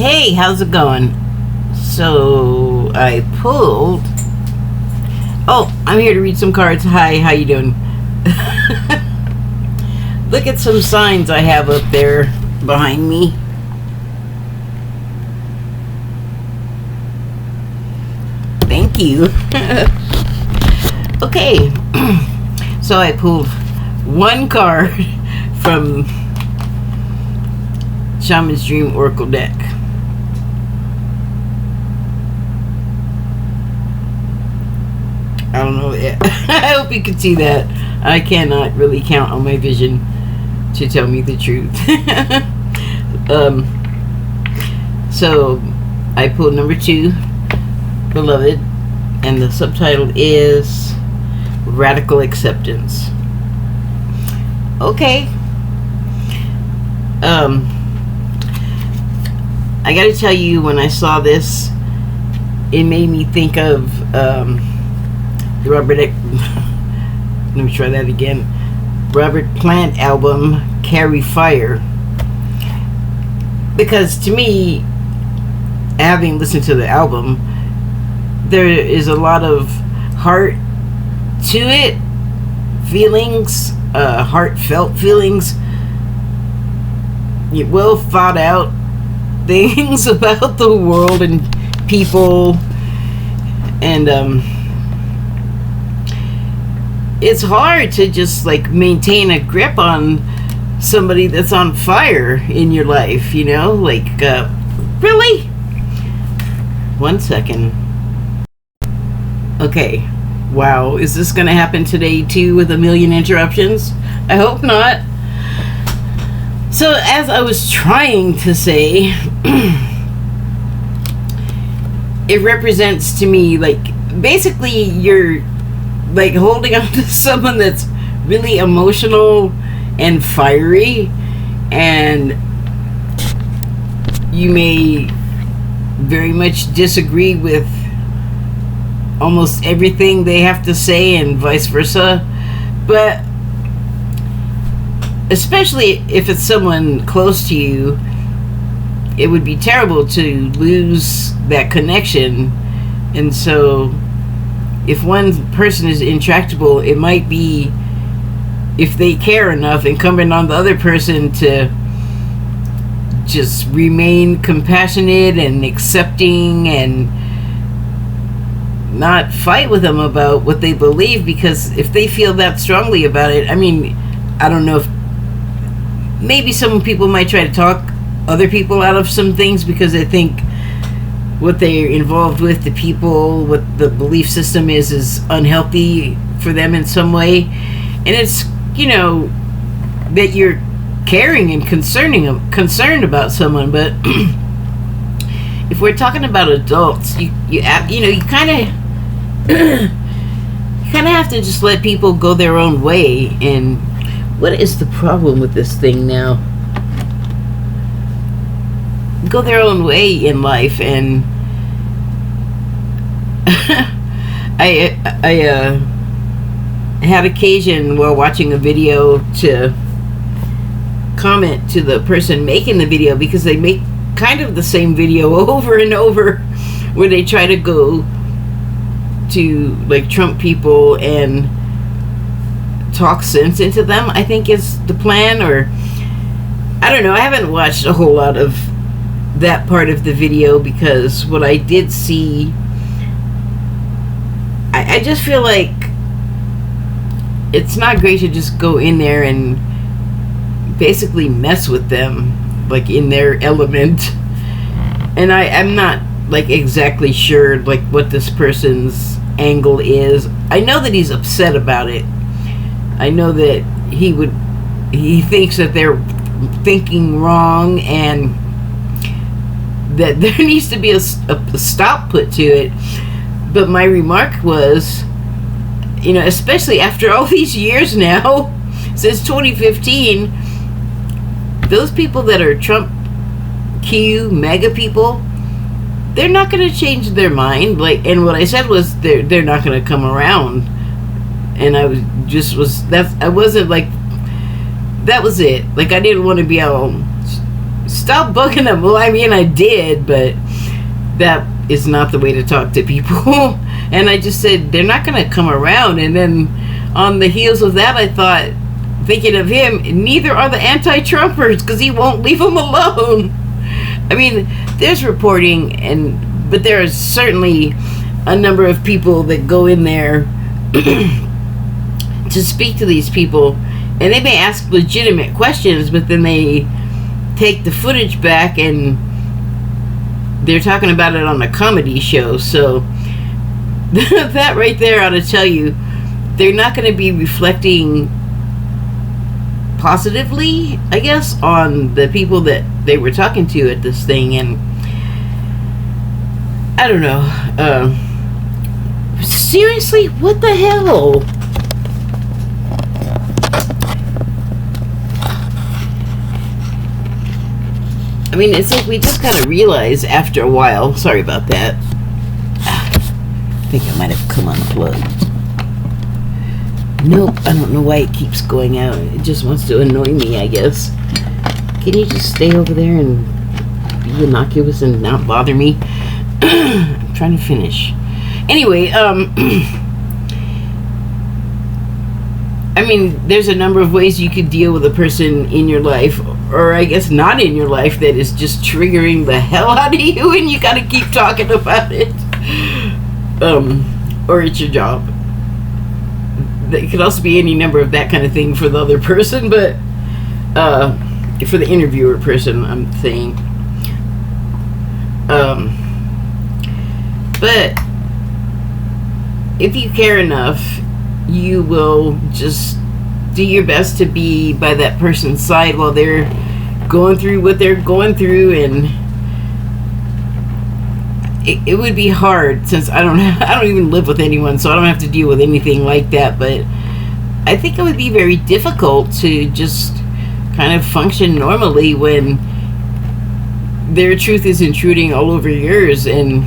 Hey, how's it going? So I pulled. Oh, I'm here to read some cards. Hi, how you doing? Look at some signs I have up there behind me. Thank you. Okay, so I pulled one card from Shaman's Dream Oracle deck. I don't know. I hope you can see that. I cannot really count on my vision to tell me the truth. So I pulled number 2, Beloved, and the subtitle is Radical Acceptance. Okay. I gotta tell you, when I saw this, it made me think of the let me try that again. Robert Plant album, Carry Fire. Because to me, having listened to the album, there is a lot of heart to it, feelings, heartfelt feelings, well thought out things about the world and people, and it's hard to just like maintain a grip on somebody that's on fire in your life, you know, like really? 1 second. Okay, wow, is this gonna happen today too with a million interruptions? I hope not. So as I was trying to say, it represents to me, like, basically you're like holding on to someone that's really emotional and fiery, and you may very much disagree with almost everything they have to say and vice versa, but especially if it's someone close to you, it would be terrible to lose that connection. And so if one person is intractable, it might be, if they care enough, incumbent on the other person to just remain compassionate and accepting and not fight with them about what they believe, because if they feel that strongly about it, I mean, I don't know if maybe some people might try to talk other people out of some things because they think what they're involved with, the people, what the belief system is unhealthy for them in some way. And it's, you know, that you're caring and concerned about someone, but if we're talking about adults, you know, you kind of have to just let people go their own way. And what is the problem with this thing now? Go their own way in life. And I had occasion while watching a video to comment to the person making the video, because they make kind of the same video over and over where they try to go to like Trump people and talk sense into them, I think is the plan. Or I don't know, I haven't watched a whole lot of that part of the video, because what I did see, I just feel like it's not great to just go in there and basically mess with them like in their element. And I'm not like exactly sure like what this person's angle is. I know that he's upset about it. I know that he thinks that they're thinking wrong, and that there needs to be a stop put to it. But my remark was, you know, especially after all these years now, since 2015, those people that are Trump Q MAGA people, they're not going to change their mind. Like, and what I said was they're not going to come around. And I wasn't like, that was it. Like, I didn't want to be all stop bugging them. Well, I mean, I did, but that is not the way to talk to people. And I just said, they're not going to come around. And then on the heels of that, I thought, thinking of him, neither are the anti-Trumpers, because he won't leave them alone. I mean, there's reporting, but there are certainly a number of people that go in there to speak to these people, and they may ask legitimate questions, but then they take the footage back and they're talking about it on a comedy show. So that right there ought to tell you they're not going to be reflecting positively, I guess, on the people that they were talking to at this thing. And I don't know, seriously, what the hell? I mean, it's like we just gotta realize after a while. Sorry about that. I think I might have come unplugged. Nope, I don't know why it keeps going out. It just wants to annoy me, I guess. Can you just stay over there and be innocuous and not bother me? I'm trying to finish. Anyway, I mean, there's a number of ways you could deal with a person in your life, or I guess not in your life, that is just triggering the hell out of you, and you gotta keep talking about it. Or it's your job. It could also be any number of that kind of thing for the other person, but for the interviewer person, I'm saying. But if you care enough, you will just do your best to be by that person's side while they're going through what they're going through. And it would be hard, since I don't even live with anyone, so I don't have to deal with anything like that. But I think it would be very difficult to just kind of function normally when their truth is intruding all over yours. And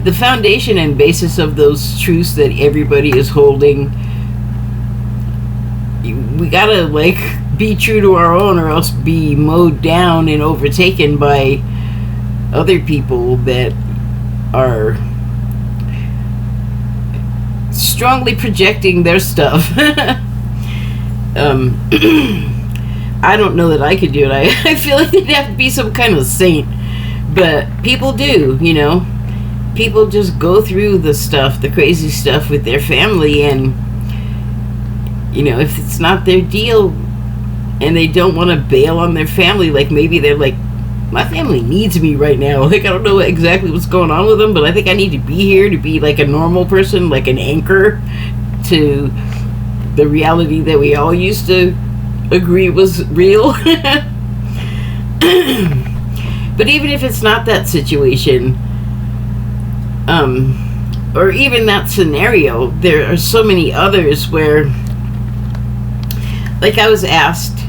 the foundation and basis of those truths that everybody is holding, we gotta like be true to our own, or else be mowed down and overtaken by other people that are strongly projecting their stuff. I don't know that I could do it. I feel like there'd have to be some kind of saint, but people do, you know. People just go through the stuff, the crazy stuff with their family, and you know, if it's not their deal and they don't want to bail on their family, like maybe they're like, my family needs me right now, like I don't know exactly what's going on with them, but I think I need to be here to be like a normal person, like an anchor to the reality that we all used to agree was real. But even if it's not that situation, or even that scenario, there are so many others where, like I was asked,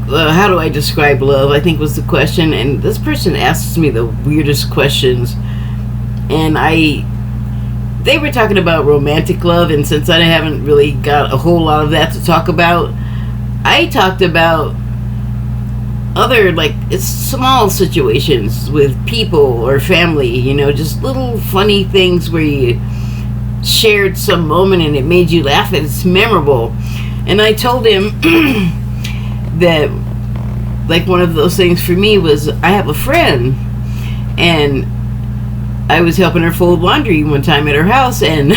how do I describe love, I think was the question, and this person asks me the weirdest questions, and they were talking about romantic love, and since I haven't really got a whole lot of that to talk about, I talked about other, like, it's small situations with people or family, you know, just little funny things where you shared some moment and it made you laugh and it's memorable. And I told him that, like, one of those things for me was, I have a friend, and I was helping her fold laundry one time at her house, and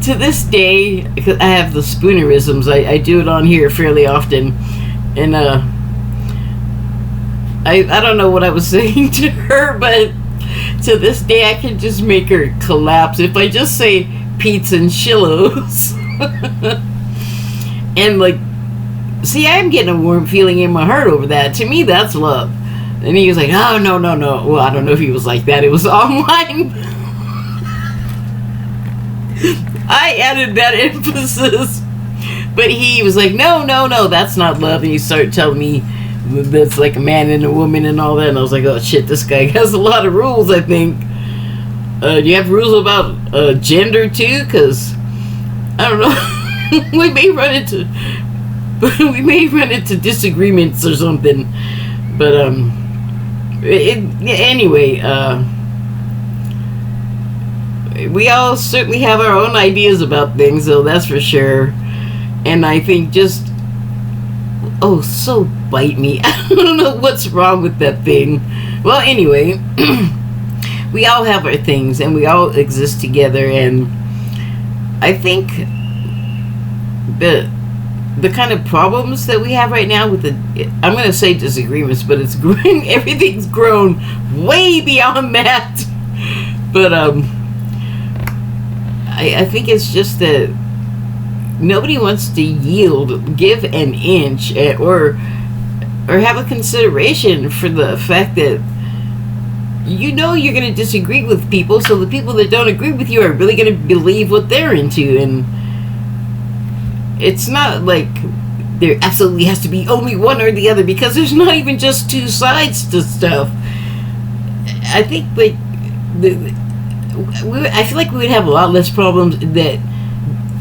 to this day, because I have the spoonerisms, I do it on here fairly often, and I don't know what I was saying to her, but to this day I can just make her collapse if I just say Pete's and Shillows. And like, see, I'm getting a warm feeling in my heart over that. To me, that's love. And he was like, oh, no. Well, I don't know if he was like that. It was online. I added that emphasis. But he was like, no, that's not love. And he started telling me that's like a man and a woman and all that. And I was like, oh, shit, this guy has a lot of rules, I think. Do you have rules about gender, too? Because, I don't know. we may run into disagreements or something. But anyway, we all certainly have our own ideas about things, though, that's for sure. And I think just, oh, so bite me. I don't know what's wrong with that thing. Well, anyway, we all have our things, and we all exist together, and I think the kind of problems that we have right now with I'm going to say disagreements, but it's growing, everything's grown way beyond that. But I think it's just that nobody wants to give an inch, or have a consideration for the fact that you're going to disagree with people, so the people that don't agree with you are really going to believe what they're into. And it's not like there absolutely has to be only one or the other, because there's not even just two sides to stuff. I think I feel like we would have a lot less problems that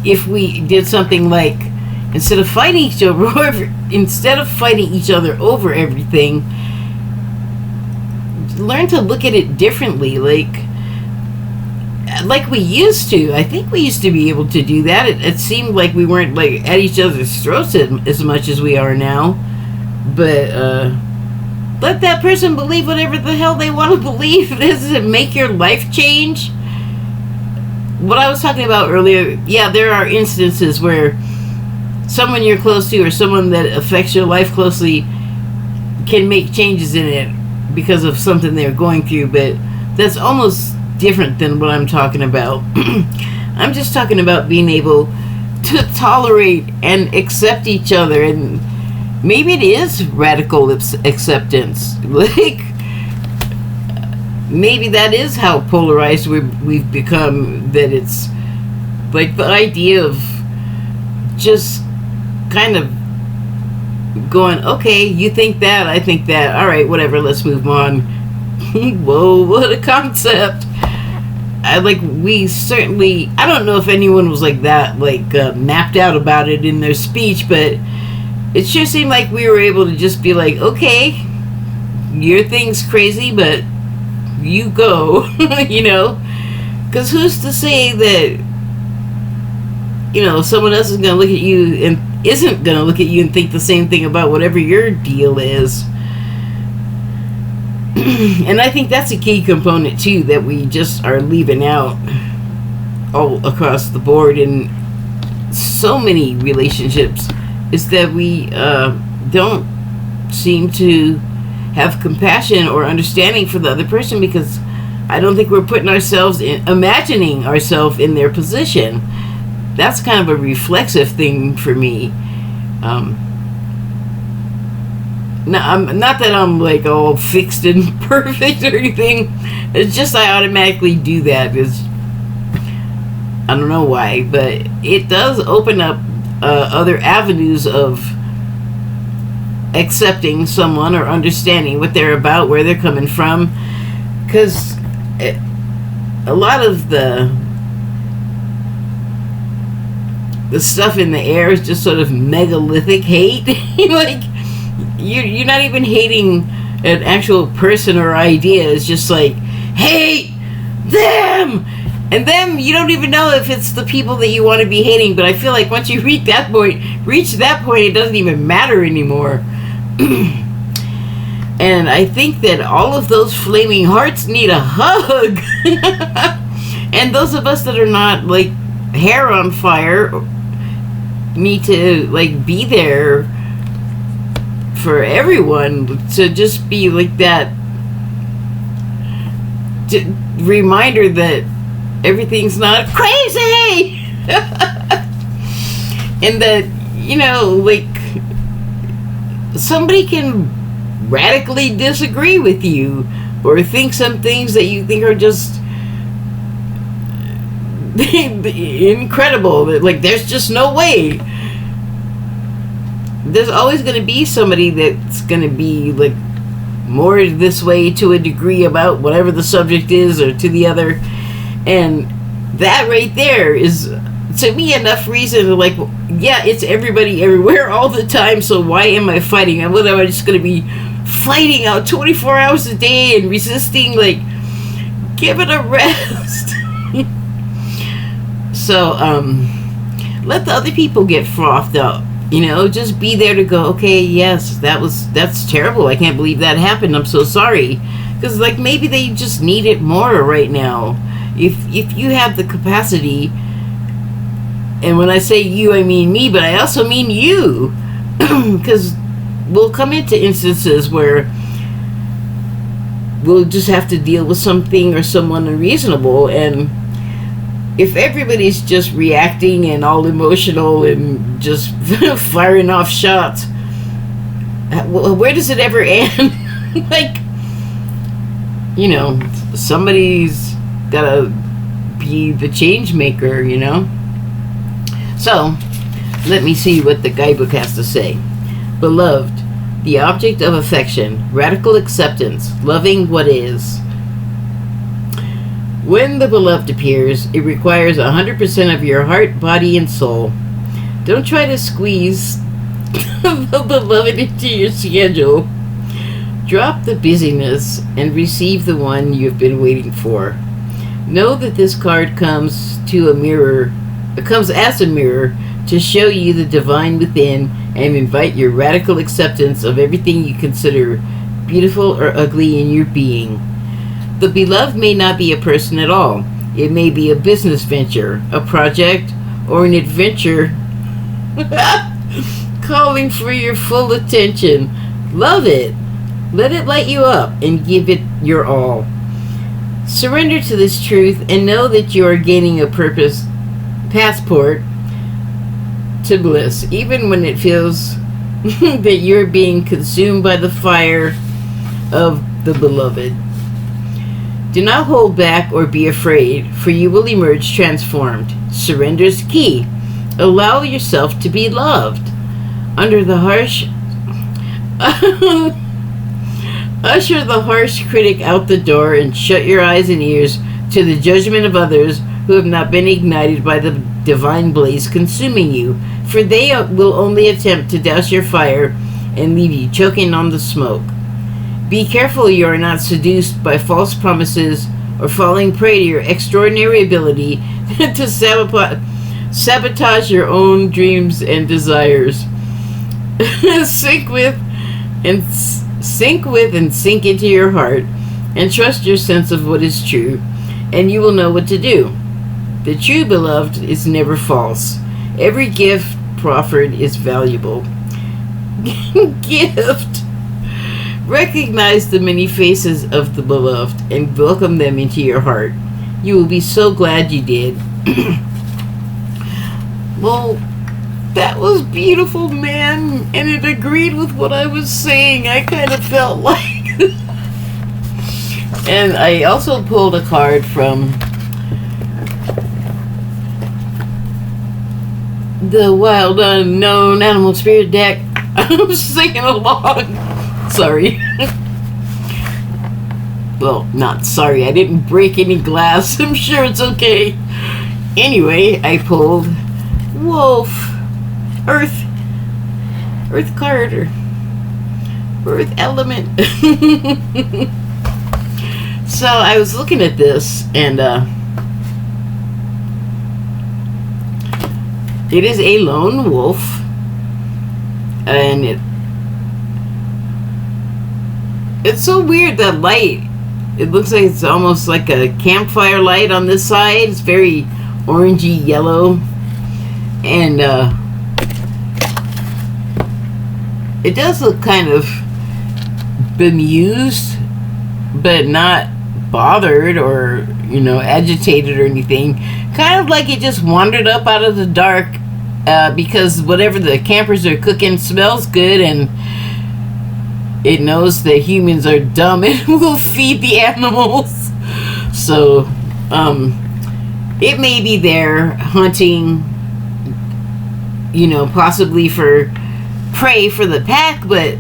if we did something like, instead of fighting each other over everything, learn to look at it differently, like we used to. I think we used to be able to do that. It seemed like we weren't like at each other's throats as much as we are now. But let that person believe whatever the hell they want to believe. Does it make your life change? What I was talking about earlier, yeah, there are instances where someone you're close to, or someone that affects your life closely, can make changes in it because of something they're going through, but that's almost different than what I'm talking about. I'm just talking about being able to tolerate and accept each other, and maybe it is radical acceptance. Like, maybe that is how polarized we've become, that it's like the idea of just kind of going, okay, you think that, I think that, all right, whatever, let's move on. Whoa, what a concept. I don't know if anyone was like that, like mapped out about it in their speech, but it sure seemed like we were able to just be like, okay, your thing's crazy, but you go. You know, because who's to say that, you know, someone else is going to look at you and isn't going to look at you and think the same thing about whatever your deal is. And I think that's a key component too, that we just are leaving out all across the board in so many relationships, is that we don't seem to have compassion or understanding for the other person, because I don't think we're putting ourselves imagining ourselves in their position. That's kind of a reflexive thing for me. Not that I'm like all fixed and perfect or anything. It's just I automatically do that. I don't know why, but it does open up other avenues of accepting someone or understanding what they're about, where they're coming from. Because a lot of the stuff in the air is just sort of megalithic hate. Like, you're not even hating an actual person or idea. It's just like, hate them! And then you don't even know if it's the people that you want to be hating. But I feel like once you reach that point, it doesn't even matter anymore. And I think that all of those flaming hearts need a hug. And those of us that are not like hair on fire need to like be there for everyone, to just be like that reminder that everything's not crazy. And that, you know, like, somebody can radically disagree with you or think some things that you think are just incredible, that like there's just no way. There's always going to be somebody that's going to be like more this way to a degree about whatever the subject is, or to the other. And that right there is to me enough reason to like, yeah, it's everybody everywhere all the time, so why am I fighting? What am I just gonna be fighting out 24 hours a day and resisting? Like, give it a rest. So let the other people get frothed up, just be there to go, okay, yes, that's terrible, I can't believe that happened, I'm so sorry. Because like maybe they just need it more right now. If you have the capacity, and when I say you, I mean me, but I also mean you, because we'll come into instances where we'll just have to deal with something or someone unreasonable, and if everybody's just reacting and all emotional and just firing off shots, where does it ever end? Like, somebody's gotta be the change maker, So, let me see what the guidebook has to say. Beloved, the object of affection, radical acceptance, loving what is. When the beloved appears, it requires 100% of your heart, body, and soul. Don't try to squeeze the beloved into your schedule. Drop the busyness and receive the one you've been waiting for. Know that this card comes as a mirror to show you the divine within and invite your radical acceptance of everything you consider beautiful or ugly in your being. The beloved may not be a person at all. It may be a business venture, a project, or an adventure calling for your full attention. Love it. Let it light you up and give it your all. Surrender to this truth and know that you are gaining a passport to bliss, even when it feels that you're being consumed by the fire of the beloved. Do not hold back or be afraid, for you will emerge transformed. Surrender is key. Allow yourself to be loved. Usher the harsh critic out the door and shut your eyes and ears to the judgment of others who have not been ignited by the divine blaze consuming you, for they will only attempt to douse your fire and leave you choking on the smoke. Be careful you are not seduced by false promises or falling prey to your extraordinary ability to sabotage your own dreams and desires. Sink with and sink into your heart and trust your sense of what is true, and you will know what to do. The true beloved is never false. Every gift proffered is valuable. Gift. Recognize the many faces of the beloved and welcome them into your heart. You will be so glad you did. Well, that was beautiful, man, and it agreed with what I was saying. I kind of felt like... And I also pulled a card from the Wild Unknown Animal Spirit deck. I'm singing along. Sorry. Well, not sorry. I didn't break any glass. I'm sure it's okay. Anyway, I pulled Wolf. Earth card, or Earth element. So I was looking at this, and it is a lone wolf, and it's so weird, that light. It looks like it's almost like a campfire light on this side. It's very orangey yellow, and it does look kind of bemused, but not bothered or, agitated or anything. Kind of like it just wandered up out of the dark because whatever the campers are cooking smells good, and it knows that humans are dumb and will feed the animals. So, it may be there hunting, possibly for prey for the pack, but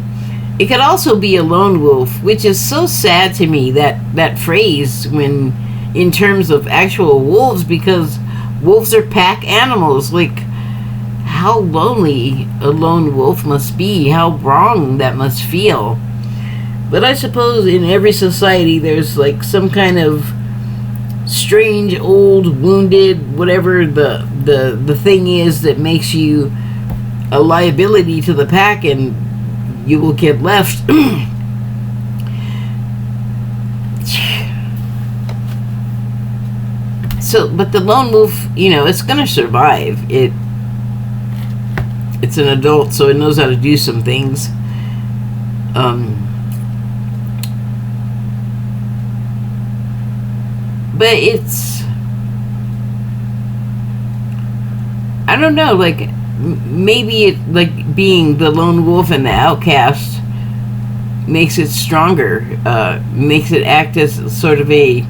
it could also be a lone wolf, which is so sad to me, that phrase, when in terms of actual wolves, because wolves are pack animals. Like, how lonely a lone wolf must be. How wrong that must feel. But I suppose in every society there's like some kind of strange, old, wounded, whatever the thing is that makes you a liability to the pack, and you will get left. So, but the lone wolf, it's gonna survive. It's an adult, so it knows how to do some things. But it's, I don't know, like, maybe it, like, being the lone wolf and the outcast makes it stronger, makes it act as sort of a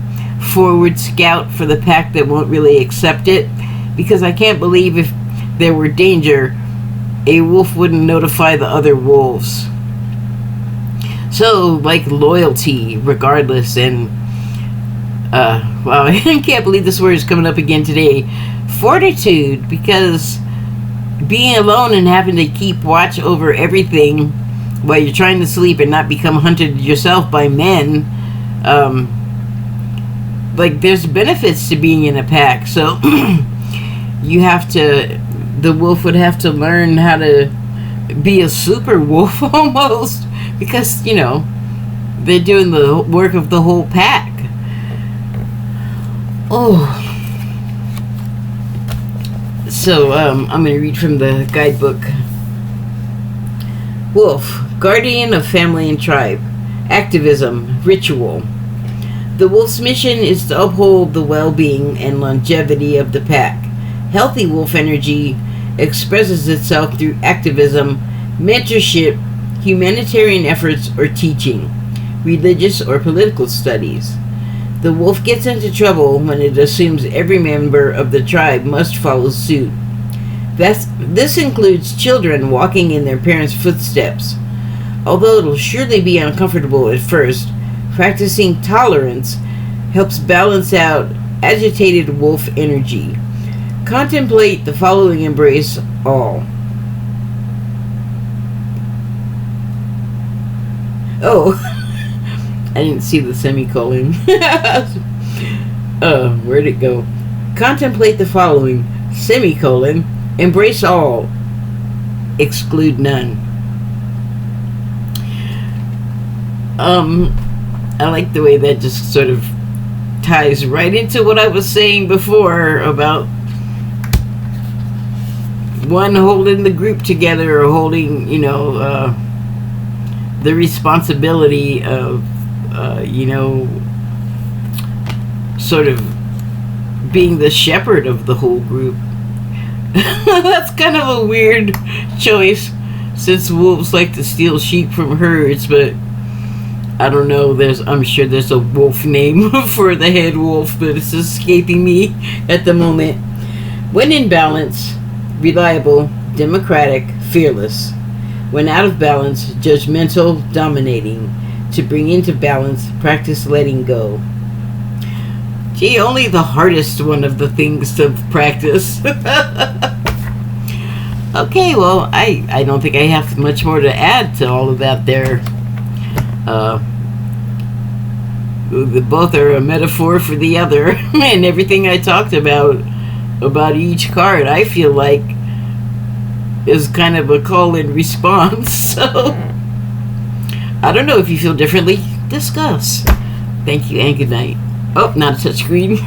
forward scout for the pack that won't really accept it. Because I can't believe if there were danger, a wolf wouldn't notify the other wolves. So, like, loyalty, regardless, and wow, I can't believe this word is coming up again today. Fortitude, because being alone and having to keep watch over everything while you're trying to sleep and not become hunted yourself by men, like, there's benefits to being in a pack. So the wolf would have to learn how to be a super wolf almost, because they're doing the work of the whole pack. Oh, so I'm going to read from the guidebook. Wolf, guardian of family and tribe. Activism, ritual. The wolf's mission is to uphold the well-being and longevity of the pack. Healthy wolf energy expresses itself through activism, mentorship, humanitarian efforts, or teaching, religious or political studies. The wolf gets into trouble when it assumes every member of the tribe must follow suit. This includes children walking in their parents' footsteps. Although it'll surely be uncomfortable at first, practicing tolerance helps balance out agitated wolf energy. Contemplate the following: embrace all. Oh, I didn't see the semicolon. Where'd it go? Contemplate the following: semicolon, embrace all, exclude none. I like the way that just sort of ties right into what I was saying before about one holding the group together, or holding, the responsibility of, sort of being the shepherd of the whole group. That's kind of a weird choice, since wolves like to steal sheep from herds, but I don't know, I'm sure there's a wolf name for the head wolf, but it's escaping me at the moment. When in balance, reliable, democratic, fearless. When out of balance, judgmental, dominating. To bring into balance, practice letting go. Gee, only the hardest one of the things to practice. Okay, well, I don't think I have much more to add to all of that there. Both are a metaphor for the other, and everything I talked about each card, I feel like, is kind of a call and response. So I don't know if you feel differently. Discuss. Thank you and good night. Oh, not a touch screen.